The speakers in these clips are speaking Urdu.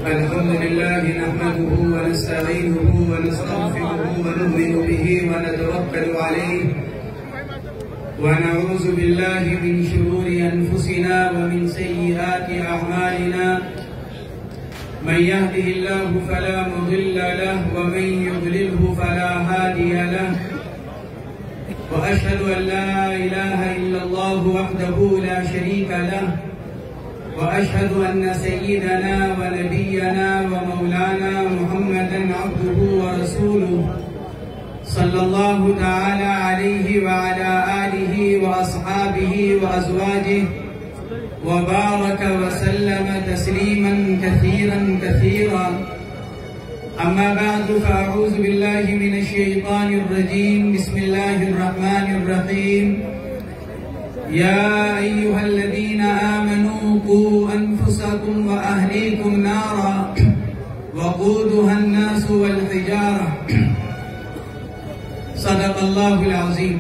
الحمد لله نحمده ونستعينه ونستغفره ونؤمن به ونتوكل عليه ونعوذ بالله من شرور أنفسنا ومن سيئات أعمالنا من يهده الله فلا مضل له ومن يضلله فلا هادي له وأشهد أن لا إله إلا الله وحده لا شريك له وأشهد أن سيدنا ونبينا ومولانا محمدا عبده ورسوله صلى الله تعالى عليه وعلى آله وأصحابه وأزواجه وبارك وسلم تسليما كثيرا كثيرا. أما بعد فأعوذ بالله من الشيطان الرجيم. بسم الله الرحمن الرحيم. يا أيها الذين آمنوا قوا أنفسكم وأهليكم نارا وقودها الناس والحجارة. صدق اللہ العظیم.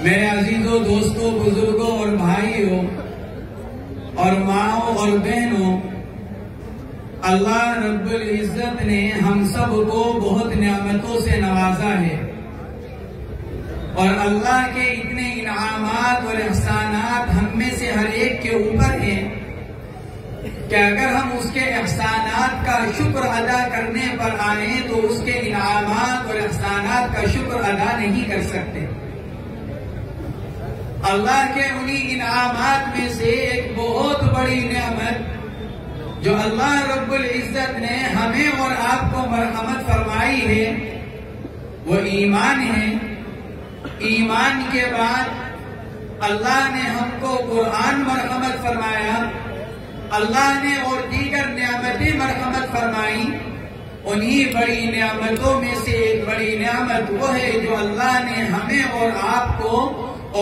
میرے عزیزوں، دوستوں، بزرگوں اور بھائیوں اور ماؤں اور بہنوں، اللہ رب العزت نے ہم سب کو بہت نعمتوں سے نوازا ہے، اور اللہ کے اتنے انعامات اور احسانات ہم میں سے ہر ایک کے اوپر ہیں کہ اگر ہم اس کے احسانات کا شکر ادا کرنے پر آئیں تو اس کے انعامات اور احسانات کا شکر ادا نہیں کر سکتے. اللہ کے انہی انعامات میں سے ایک بہت بڑی نعمت جو اللہ رب العزت نے ہمیں اور آپ کو مرحمت فرمائی ہے وہ ایمان ہے. ایمان کے بعد اللہ نے ہم کو قرآن مرحمت فرمایا، اللہ نے اور دیگر نعمتیں مرحمت فرمائی. انہی بڑی نعمتوں میں سے ایک بڑی نعمت وہ ہے جو اللہ نے ہمیں اور آپ کو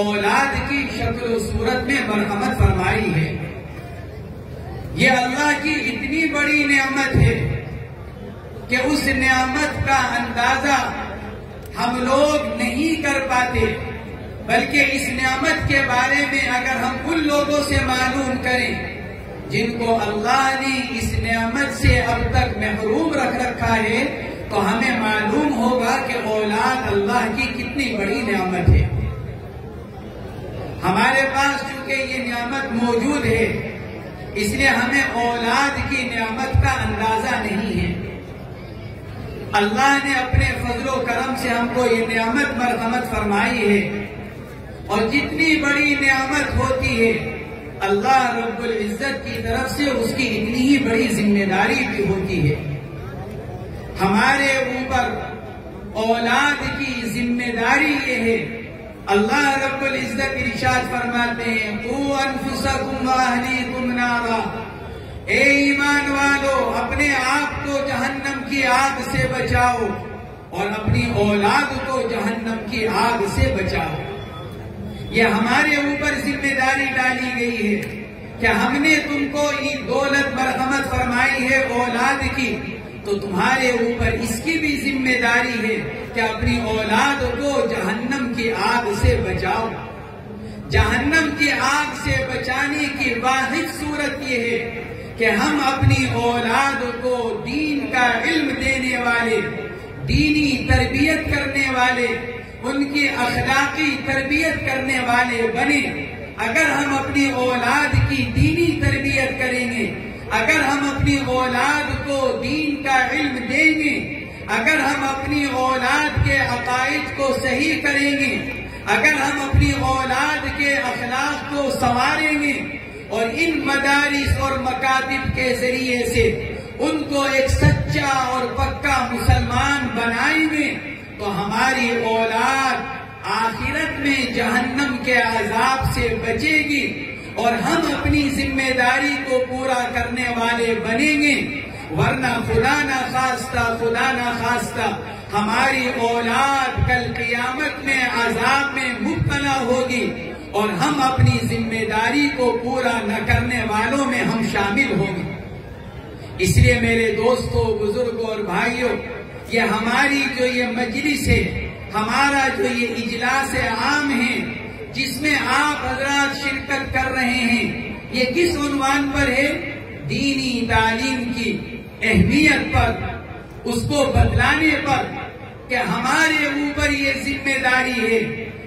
اولاد کی شکل و صورت میں مرحمت فرمائی ہے. یہ اللہ کی اتنی بڑی نعمت ہے کہ اس نعمت کا اندازہ ہم لوگ نہیں کر پاتے، بلکہ اس نعمت کے بارے میں اگر ہم ان لوگوں سے معلوم کریں جن کو اللہ نے اس نعمت سے اب تک محروم رکھ رکھا ہے تو ہمیں معلوم ہوگا کہ اولاد اللہ کی کتنی بڑی نعمت ہے. ہمارے پاس چونکہ یہ نعمت موجود ہے اس لیے ہمیں اولاد کی نعمت کا اندازہ نہیں ہے. اللہ نے اپنے فضل و کرم سے ہم کو یہ نعمت مرحمت فرمائی ہے، اور جتنی بڑی نعمت ہوتی ہے اللہ رب العزت کی طرف سے اس کی اتنی ہی بڑی ذمہ داری بھی ہوتی ہے. ہمارے اوپر اولاد کی ذمہ داری یہ ہے. اللہ رب العزت ارشاد فرماتے ہیں قوا انفسکم واہلیکم نارا، اے ایمان والو اپنے آپ کو جہنم کی آگ سے بچاؤ اور اپنی اولاد کو جہنم کی آگ سے بچاؤ. یہ ہمارے اوپر ذمہ داری ڈالی گئی ہے کہ ہم نے تم کو یہ دولت مرحمت فرمائی ہے اولاد کی، تو تمہارے اوپر اس کی بھی ذمہ داری ہے کہ اپنی اولاد کو جہنم کی آگ سے بچاؤ. جہنم کی آگ سے بچانے کی واحد صورت یہ ہے کہ ہم اپنی اولاد کو دین کا علم دینے والے، دینی تربیت کرنے والے، ان کی اخلاقی تربیت کرنے والے بنے. اگر ہم اپنی اولاد کی دینی تربیت کریں گے، اگر ہم اپنی اولاد کو دین کا علم دیں گے، اگر ہم اپنی اولاد کے عقائد کو صحیح کریں گے، اگر ہم اپنی اولاد کے اخلاق کو سنواریں گے اور ان مدارس اور مکاتب کے ذریعے سے ان کو ایک سچا اور پکا مسلمان بنائیں گے تو ہماری اولاد آخرت میں جہنم کے عذاب سے بچے گی اور ہم اپنی ذمہ داری کو پورا کرنے والے بنیں گے. ورنہ خدا نہ خواستہ ہماری اولاد کل قیامت میں عذاب میں مبتلا ہوگی اور ہم اپنی ذمہ داری کو پورا نہ کرنے والوں میں ہم شامل ہوں گے. اس لیے میرے دوستوں، بزرگوں اور بھائیوں، یہ ہماری جو یہ مجلس ہے، ہمارا جو یہ اجلاس عام ہے جس میں آپ حضرات شرکت کر رہے ہیں، یہ کس عنوان پر ہے؟ دینی تعلیم کی اہمیت پر، اس کو بتلانے پر کہ ہمارے اوپر یہ ذمہ داری ہے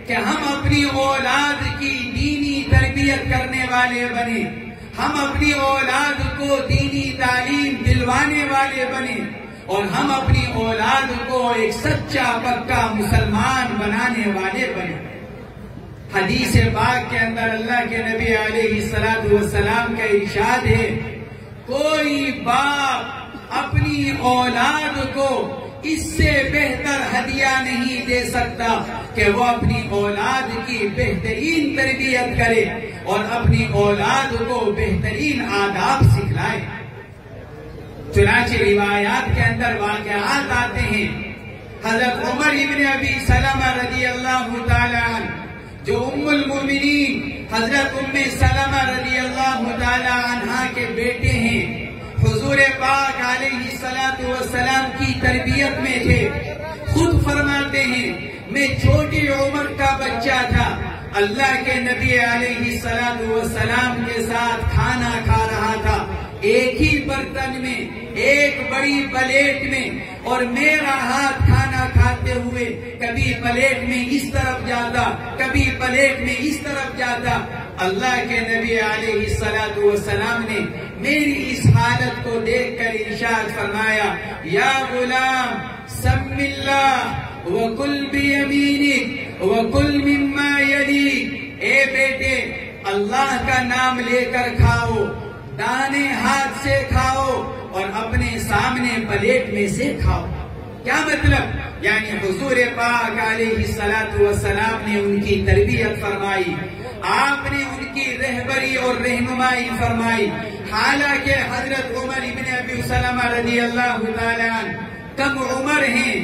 کہ ہم اپنی اولاد کی دینی تربیت کرنے والے بنے، ہم اپنی اولاد کو دینی تعلیم دلوانے والے بنے، اور ہم اپنی اولاد کو ایک سچا پکا مسلمان بنانے والے بنے۔ حدیث پاک کے اندر اللہ کے نبی علیہ السلام کا ارشاد ہے، کوئی باپ اپنی اولاد کو اس سے بہتر ہدیہ نہیں دے سکتا کہ وہ اپنی اولاد کی بہترین تربیت کرے اور اپنی اولاد کو بہترین آداب سکھلائے۔ چنانچہ روایات کے اندر واقعات آتے ہیں، حضرت عمر ابن ابی سلمہ رضی اللہ تعالی عنہ جو ام المومنین حضرت ام سلمہ رضی اللہ تعالی عنہا کے بیٹے ہیں، حضور پاک علیہ السلام کی تربیت میں تھے، خود فرماتے ہیں میں چھوٹی عمر کا بچہ تھا، اللہ کے نبی علیہ السلام کے ساتھ کھانا کھا رہا تھا، ایک ہی برتن میں، ایک بڑی پلیٹ میں، اور میرا ہاتھ کھانا کھاتے ہوئے کبھی پلیٹ میں اس طرف جاتا، کبھی پلیٹ میں اس طرف جاتا۔ اللہ کے نبی علیہ السلام نے میری اس حالت کو دیکھ کر ارشاد فرمایا، یا غلام سم اللہ وکل بیمینک وکل مما یلیک، اے بیٹے اللہ کا نام لے کر کھاؤ، دانے ہاتھ سے کھاؤ اور اپنے سامنے پلیٹ میں سے کھاؤ۔ کیا مطلب؟ یعنی حضور پاک علیہ السلام نے ان کی تربیت فرمائی، آپ نے ان کی رہبری اور رہنمائی فرمائی۔ حالانکہ حضرت عمر ابن ابی سلمہ رضی اللہ تعالی عنہ کم عمر ہیں،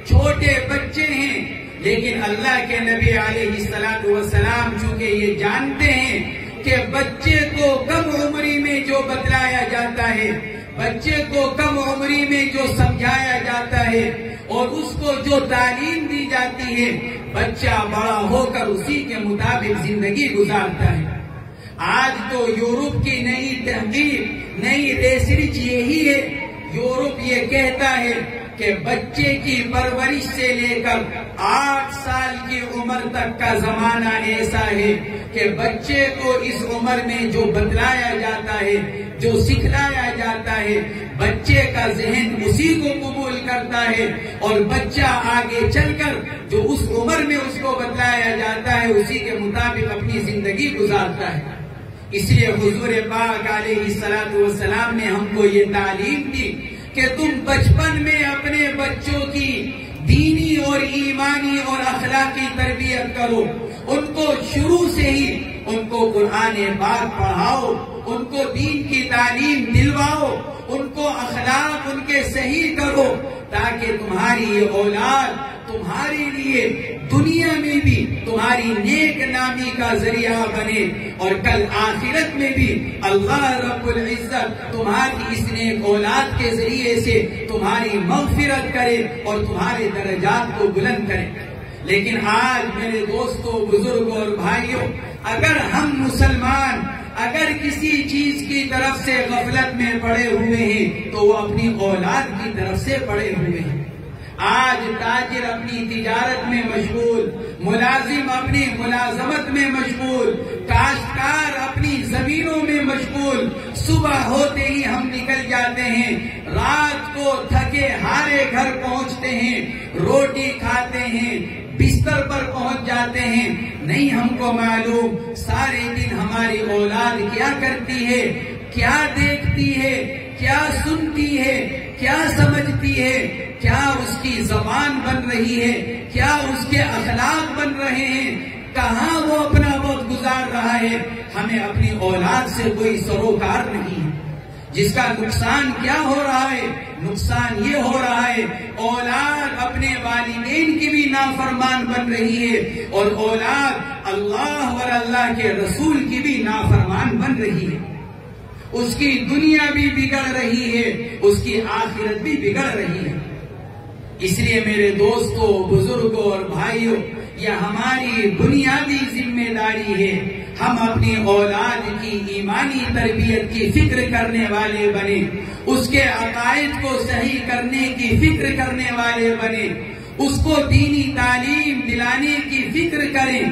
چھوٹے بچے ہیں، لیکن اللہ کے نبی علیہ السلام چونکہ یہ جانتے ہیں کہ بچے کو کم عمری میں جو بتلایا جاتا ہے، بچے کو کم عمری میں جو سمجھایا جاتا ہے اور اس کو جو تعلیم دی جاتی ہے، بچہ بڑا ہو کر اسی کے مطابق زندگی گزارتا ہے۔ آج تو یورپ کی نئی تحقیق، نئی ریسرچ یہی ہے، یورپ یہ کہتا ہے کہ بچے کی پرورش سے لے کر 8 سال کی عمر تک کا زمانہ ایسا ہے کہ بچے کو اس عمر میں جو بتلایا جاتا ہے، جو سکھلایا جاتا ہے، بچے کا ذہن اسی کو قبول کرتا ہے اور بچہ آگے چل کر جو اس عمر میں اس کو بتلایا جاتا ہے اسی کے مطابق اپنی زندگی گزارتا ہے۔ اس لیے حضور پاک علیہ السلام نے ہم کو یہ تعلیم دی کہ تم بچپن میں اپنے بچوں کی دینی اور ایمانی اور اخلاقی تربیت کرو، ان کو شروع سے ہی ان کو قرآن پاک پڑھاؤ، ان کو دین کی تعلیم دلواؤ، ان کو اخلاق ان کے صحیح کرو، تاکہ تمہاری یہ اولاد تمہارے لیے دنیا میں بھی تمہاری نیک نامی کا ذریعہ بنے اور کل آخرت میں بھی اللہ رب العزت تمہاری اس نیک اولاد کے ذریعے سے تمہاری مغفرت کرے اور تمہارے درجات کو بلند کرے۔ لیکن آج میرے دوستوں، بزرگوں اور بھائیوں، اگر ہم مسلمان اگر کسی چیز کی طرف سے غفلت میں پڑے ہوئے ہیں تو وہ اپنی اولاد کی طرف سے پڑے ہوئے ہیں۔ آج تاجر اپنی تجارت میں مشغول، ملازم اپنی ملازمت میں مشغول، کاشتکار اپنی زمینوں میں مشغول، صبح ہوتے ہی ہم نکل جاتے ہیں، رات کو تھکے ہارے گھر پہنچتے ہیں، روٹی کھاتے ہیں، بستر پر پہنچ جاتے ہیں، نہیں ہم کو معلوم سارے دن ہماری اولاد کیا کرتی ہے، کیا دیکھتی ہے، کیا سنتی ہے، کیا سمجھتی ہے، کیا اس کی زبان بن رہی ہے، کیا اس کے اخلاق بن رہے ہیں، کہاں وہ اپنا وقت گزار رہا ہے۔ ہمیں اپنی اولاد سے کوئی سروکار نہیں ہے۔ جس کا نقصان کیا ہو رہا ہے؟ نقصان یہ ہو رہا ہے اولاد اپنے والدین کی بھی نافرمان بن رہی ہے اور اولاد اللہ اور اللہ کے رسول کی بھی نافرمان بن رہی ہے۔ اس کی دنیا بھی بگڑ رہی ہے، اس کی آخرت بھی بگڑ رہی ہے۔ اس لیے میرے دوستوں، بزرگوں اور بھائیوں، یہ ہماری بنیادی ذمہ داری ہے۔ ہم اپنی اولاد کی ایمانی تربیت کی فکر کرنے والے بنے، اس کے عقائد کو صحیح کرنے کی فکر کرنے والے بنے، اس کو دینی تعلیم دلانے کی فکر کریں۔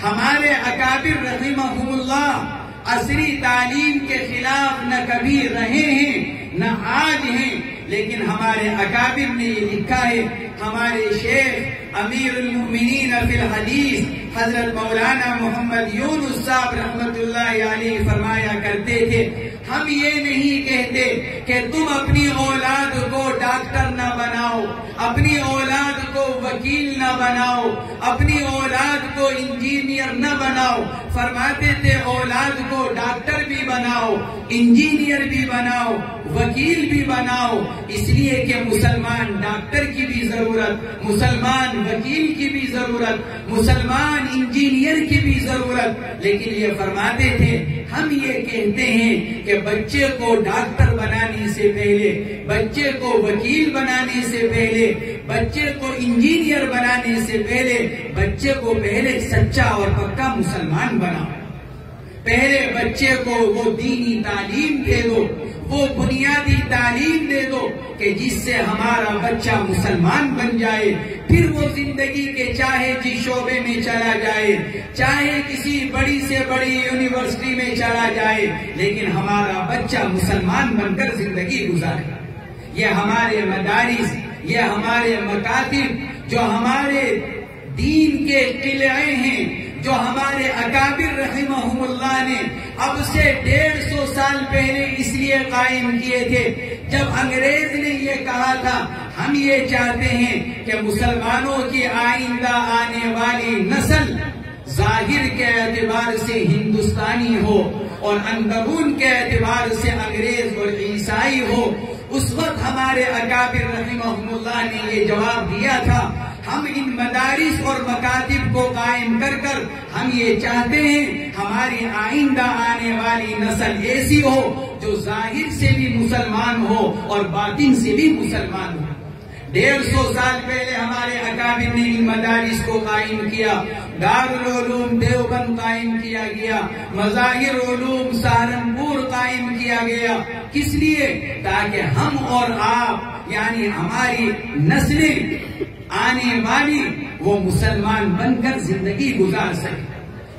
ہمارے اکابر رحمہم اللہ عصری تعلیم کے خلاف نہ کبھی رہے ہیں نہ آج ہیں، لیکن ہمارے اکابر نے یہ لکھا ہے۔ ہمارے شیخ امیر المؤمنین فی الحدیث حضرت مولانا محمد یونس صاحب رحمت اللہ علیہ فرمایا کرتے تھے، ہم یہ نہیں کہتے کہ تم اپنی اولاد کو ڈاکٹر نہ بناؤ، اپنی اولاد کو وکیل نہ بناؤ، اپنی اولاد کو انجینئر نہ بناؤ، فرماتے تھے اولاد کو ڈاکٹر بھی بناؤ، انجینئر بھی بناؤ، وکیل بھی بناؤ، اس لیے کہ مسلمان ڈاکٹر کی بھی ضرورت، مسلمان وکیل کی بھی ضرورت، مسلمان انجینئر کی بھی ضرورت۔ لیکن یہ فرماتے تھے ہم یہ کہتے ہیں کہ بچے کو ڈاکٹر بنانے سے پہلے، بچے کو وکیل بنانے سے پہلے، بچے کو انجینئر بنانے سے پہلے، بچے کو پہلے سچا اور پکا مسلمان بناؤ۔ پہلے بچے کو وہ دینی تعلیم دے دو، وہ بنیادی تعلیم دے دو کہ جس سے ہمارا بچہ مسلمان بن جائے، پھر وہ زندگی کے چاہے جس شعبے میں چلا جائے، چاہے کسی بڑی سے بڑی یونیورسٹی میں چلا جائے، لیکن ہمارا بچہ مسلمان بن کر زندگی گزارے۔ یہ ہمارے مدارس، یہ ہمارے مکاتب جو ہمارے دین کے قلعے ہیں، جو ہمارے اکابر رحمہم اللہ نے اب سے 150 سال پہلے اس لیے قائم کیے تھے، جب انگریز نے یہ کہا تھا ہم یہ چاہتے ہیں کہ مسلمانوں کی آئندہ آنے والی نسل ظاہر کے اعتبار سے ہندوستانی ہو اور اندرون کے اعتبار سے انگریز اور عیسائی ہو۔ اس وقت ہمارے اکابر رحمہم اللہ نے یہ جواب دیا تھا، ہم ان مدارس اور مکاتب کو قائم کر کر ہم یہ چاہتے ہیں ہماری آئندہ آنے والی نسل ایسی ہو جو ظاہر سے بھی مسلمان ہو اور باطن سے بھی مسلمان ہو۔ 150 سال پہلے ہمارے اکابر نے ان مدارس کو قائم کیا، دارالعلوم دیوبند قائم کیا گیا، مظاہر علوم سہارنپور قائم کیا گیا۔ کس لیے؟ تاکہ ہم اور آپ یعنی ہماری نسلیں آنے والی وہ مسلمان بن کر زندگی گزار سکے۔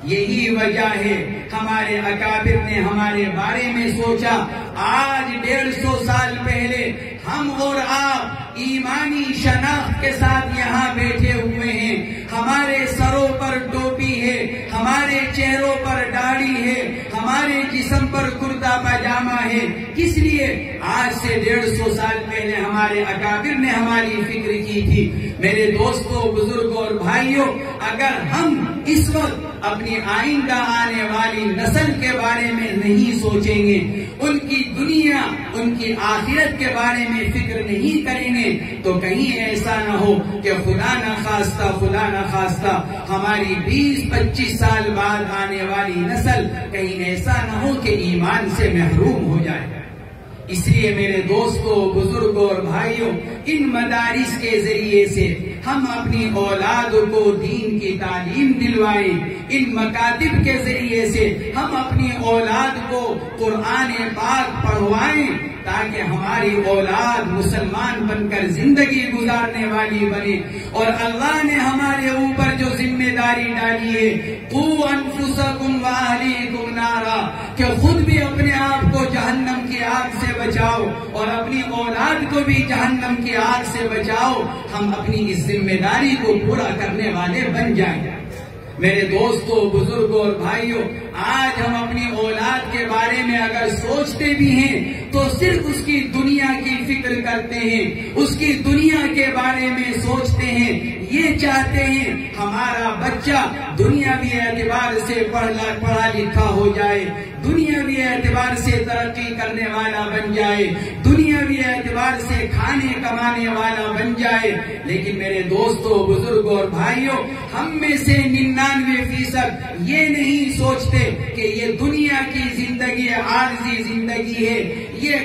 یہی وجہ ہے ہمارے اکابر نے ہمارے بارے میں سوچا۔ آج 150 سال پہلے ہم اور آپ ایمانی شناخت کے ساتھ یہاں بیٹھے ہوئے ہیں، ہمارے سروں پر ٹوپی ہے، ہمارے چہروں پر داڑھی ہے، ہمارے جسم پر کرتا پاجامہ ہے۔ کس لیے؟ آج سے 150 سال پہلے ہمارے اکابر نے ہماری فکر کی تھی۔ میرے دوستوں، بزرگوں اور بھائیوں، اگر ہم اس وقت اپنی آئندہ آنے والی نسل کے بارے میں نہیں سوچیں گے، ان کی دنیا، ان کی آخرت کے بارے میں فکر نہیں کریں گے، تو کہیں ایسا نہ ہو کہ خدا نہ خواستہ ہماری 20-25 سال بعد آنے والی نسل کہیں ایسا نہ ہو کہ ایمان سے محروم ہو جائے۔ اس لیے میرے دوستوں، بزرگوں اور بھائیوں، ان مدارس کے ذریعے سے ہم اپنی اولاد کو دین کی تعلیم دلوائیں، ان مکاتب کے ذریعے سے ہم اپنی اولاد کو قرآن پاک پڑھوائیں، تاکہ ہماری اولاد مسلمان بن کر زندگی گزارنے والی بنے۔ اور اللہ نے ہمارے اوپر جو ذمہ داری ڈالی ہے، قُوْ أَنفُسَكُمْ وَأَهْلِيكُمْ نَارًا، کہ خود بھی اپنے آپ کو جہنم کی آگ سے بچاؤ اور اپنی اولاد کو بھی جہنم کی آگ سے بچاؤ۔ ہم اپنی اس ذمہ داری کو پورا کرنے والے بن جائیں۔ میرے دوستوں، بزرگوں اور بھائیوں، آج ہم اپنی اولاد کے بارے میں اگر سوچتے بھی ہیں تو صرف اس کی دنیا کی فکر کرتے ہیں، اس کی دنیا کے بارے میں سوچتے ہیں، یہ چاہتے ہیں ہمارا بچہ دنیاوی اعتبار سے پڑھا لکھا ہو جائے، دنیاوی اعتبار سے ترقی کرنے والا بن جائے، دنیاوی اعتبار سے کھانے کمانے والا بن جائے۔ لیکن میرے دوستوں، بزرگوں اور بھائیوں، ہم میں سے 99% یہ نہیں سوچتے کہ یہ دنیا کی زندگی عارضی زندگی ہے، یہ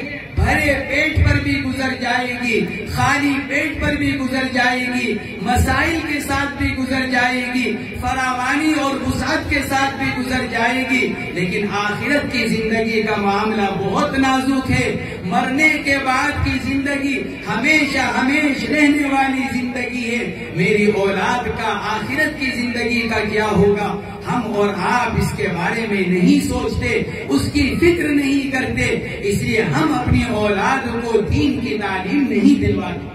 بھرے پیٹ پر بھی گزر جائے گی، خالی پیٹ پر بھی گزر جائے گی، مسائل کے ساتھ بھی گزر جائے گی، فراوانی اور وسعت کے ساتھ بھی گزر جائے گی، لیکن آخرت کی زندگی کا معاملہ بہت نازک ہے۔ مرنے کے بعد کی زندگی ہمیشہ ہمیشہ رہنے والی زندگی ہے۔ میری اولاد کا آخرت کی زندگی کا کیا ہوگا، ہم اور آپ اس کے بارے میں نہیں سوچتے، اس کی فکر نہیں کرتے، اس لیے ہم اپنی اولاد کو دین کی تعلیم نہیں دلواتے۔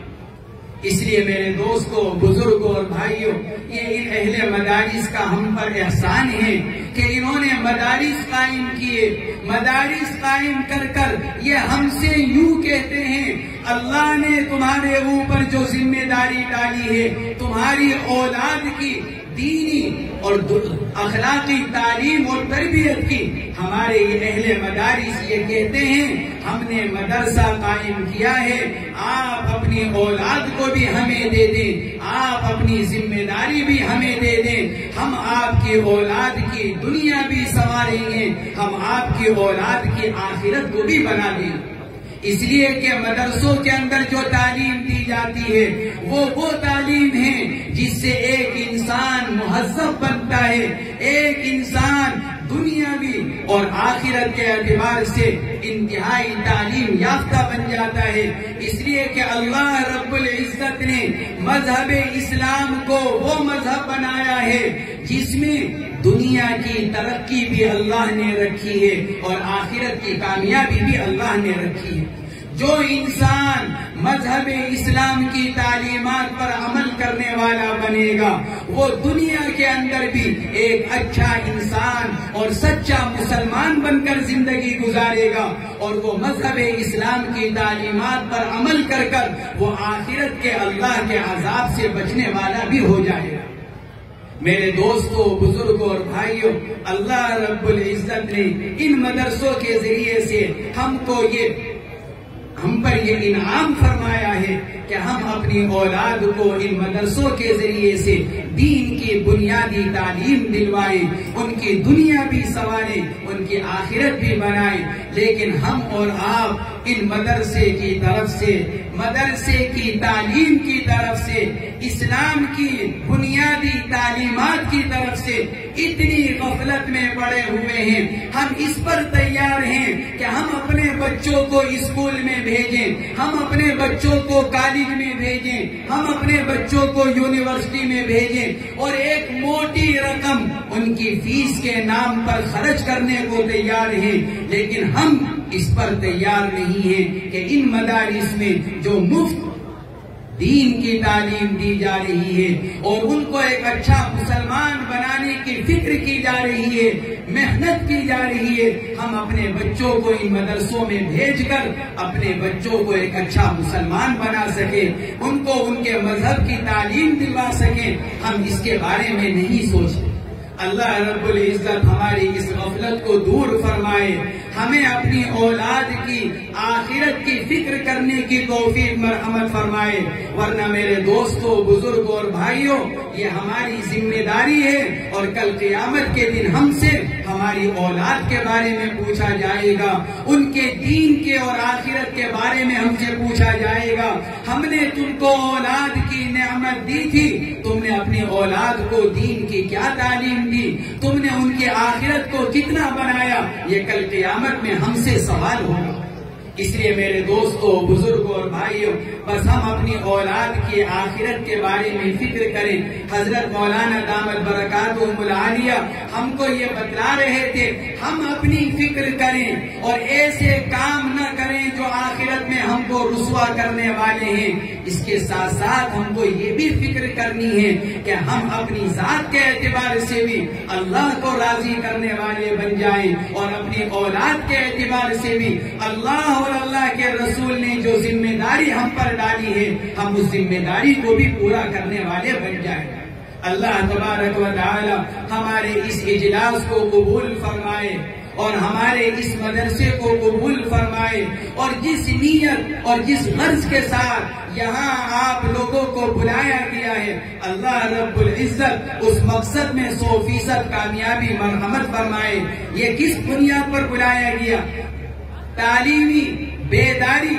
اس لیے میرے دوستوں، بزرگوں اور بھائیوں، یہ ان اہل مدارس کا ہم پر احسان ہے کہ انہوں نے مدارس قائم کیے۔ مدارس قائم کر کر یہ ہم سے یوں کہتے ہیں، اللہ نے تمہارے اوپر جو ذمہ داری ڈالی ہے، تمہاری اولاد کی دینی اور اخلاقی تعلیم اور تربیت کی، ہمارے یہ اہل مدارس یہ کہتے ہیں ہم نے مدرسہ قائم کیا ہے، آپ اپنی اولاد کو بھی ہمیں دے دیں، آپ اپنی ذمہ داری بھی ہمیں دے دیں، ہم آپ کی اولاد کی دنیا بھی سنواریں گے، ہم آپ کی اولاد کی آخرت کو بھی بنا دیں۔ اس لیے کہ مدرسوں کے اندر جو تعلیم دی جاتی ہے وہ تعلیم ہے جس سے ایک انسان مہذب بنتا ہے، ایک انسان دنیاوی اور آخرت کے اعتبار سے انتہائی تعلیم یافتہ بن جاتا ہے۔ اس لیے کہ اللہ رب العزت نے مذہب اسلام کو وہ مذہب بنایا ہے جس میں دنیا کی ترقی بھی اللہ نے رکھی ہے اور آخرت کی کامیابی بھی اللہ نے رکھی ہے۔ جو انسان مذہب اسلام کی تعلیمات پر عمل کرنے والا بنے گا وہ دنیا کے اندر بھی ایک اچھا انسان اور سچا مسلمان بن کر زندگی گزارے گا، اور وہ مذہب اسلام کی تعلیمات پر عمل کر کر وہ آخرت کے اللہ کے عذاب سے بچنے والا بھی ہو جائے گا۔ میرے دوستوں، بزرگوں اور بھائیوں، اللہ رب العزت نے ان مدرسوں کے ذریعے سے ہم پر یہ انعام فرمایا ہے کہ ہم اپنی اولاد کو ان مدرسوں کے ذریعے سے دین کی بنیادی تعلیم دلوائیں، ان کی دنیا بھی سنواریں، ان کی آخرت بھی بنائیں۔ لیکن ہم اور آپ ان مدرسے کی طرف سے، مدرسے کی تعلیم کی طرف سے، اسلام کی بنیادی تعلیمات کی طرف سے اتنی غفلت میں پڑے ہوئے ہیں، ہم اس پر تیار ہیں کہ ہم اپنے بچوں کو اسکول میں بھیجیں، ہم اپنے بچوں کو کالج میں بھیجیں، ہم اپنے بچوں کو یونیورسٹی میں بھیجیں اور ایک موٹی رقم ان کی فیس کے نام پر خرچ کرنے کو تیار ہیں، لیکن ہم اس پر تیار نہیں ہیں کہ ان مدارس میں جو مفت دین کی تعلیم دی جا رہی ہے اور ان کو ایک اچھا مسلمان بنانے کی فکر کی جا رہی ہے، محنت کی جا رہی ہے، ہم اپنے بچوں کو ان مدرسوں میں بھیج کر اپنے بچوں کو ایک اچھا مسلمان بنا سکیں، ان کو ان کے مذہب کی تعلیم دلوا سکیں، ہم اس کے بارے میں نہیں سوچتے۔ اللہ رب العزت ہماری اس غفلت کو دور فرمائے، ہمیں اپنی اولاد کی آخرت کی فکر کرنے کی توفیق مرحمت فرمائے، ورنہ میرے دوستوں، بزرگوں اور بھائیوں، یہ ہماری ذمہ داری ہے اور کل قیامت کے دن ہم سے ہماری اولاد کے بارے میں پوچھا جائے گا، ان کے دین کے اور آخرت کے بارے میں ہم سے پوچھا جائے گا۔ ہم نے تم کو اولاد کی نعمت دی تھی، تم نے اپنی اولاد کو دین کی کیا تعلیم دی، تم نے ان کی آخرت کو کتنا بنایا، یہ کل قیامت میں ہم سے سوال ہوگا۔ اس لیے میرے دوستوں، بزرگوں اور بھائیوں، بس ہم اپنی اولاد کی آخرت کے بارے میں فکر کریں۔ حضرت مولانا دامت برکاتہم العالیہ ہم کو یہ بتلا رہے تھے، ہم اپنی فکر کریں اور ایسے کام نہ کریں جو آخرت میں ہم کو رسوا کرنے والے ہیں۔ اس کے ساتھ ساتھ ہم کو یہ بھی فکر کرنی ہے کہ ہم اپنی ذات کے اعتبار سے بھی اللہ کو راضی کرنے والے بن جائیں اور اپنی اولاد کے اعتبار سے بھی اللہ اور اللہ کے رسول نے جو ذمہ داری ہم پر ڈالی ہے، ہم اس ذمہ داری کو بھی پورا کرنے والے بن جائیں۔ اللہ تبارک و تعالی ہمارے اس اجلاس کو قبول فرمائے اور ہمارے اس مدرسے کو قبول فرمائے، اور جس نیت اور جس غرض کے ساتھ یہاں آپ لوگوں کو بلایا گیا ہے، اللہ رب العزت اس مقصد میں 100% کامیابی مرحمت فرمائے۔ یہ کس بنیاد پر بلایا گیا؟ تعلیمی بیداری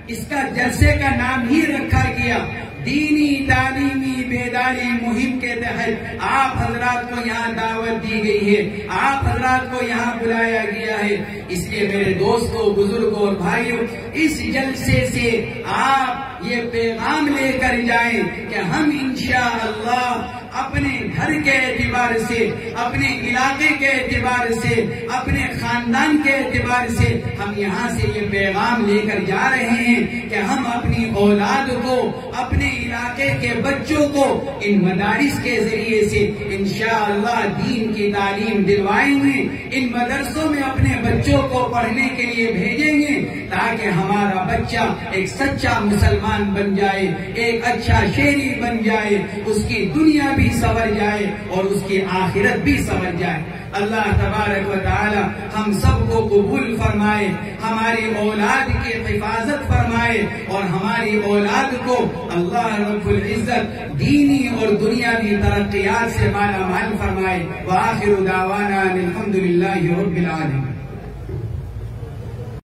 اس کا جلسے کا نام ہی رکھا گیا۔ دینی تعلیمی بیداری مہم کے تحت آپ حضرات کو یہاں دعوت دی گئی ہے، آپ حضرات کو یہاں بلایا گیا ہے۔ اس لیے میرے دوستوں، بزرگوں اور بھائیوں، اس جلسے سے آپ یہ پیغام لے کر جائیں کہ ہم انشاءاللہ اپنے گھر کے اعتبار سے، اپنے علاقے کے اعتبار سے، اپنے خاندان کے اعتبار سے ہم یہاں سے یہ پیغام لے کر جا رہے ہیں کہ ہم اپنی اولاد کو، اپنے علاقے کے بچوں کو ان مدارس کے ذریعے سے انشاءاللہ دین کی تعلیم دلوائیں گے، ان مدرسوں میں اپنے بچوں کو پڑھنے کے لیے بھیجیں گے تاکہ ہمارا بچہ ایک سچا مسلمان بن جائے، ایک اچھا شہری بن جائے، اس کی دنیا بھی سنور جائے اور اس کی آخرت بھی سنور جائے۔ اللہ تبارک و تعالی ہم سب کو قبول فرمائے، ہماری اولاد کی حفاظت فرمائے اور ہماری اولاد کو اللہ رب العزت دینی اور دنیاوی ترقیات سے مالا مال فرمائے۔ وآخر دعوانا الحمدللہ رب العالمین۔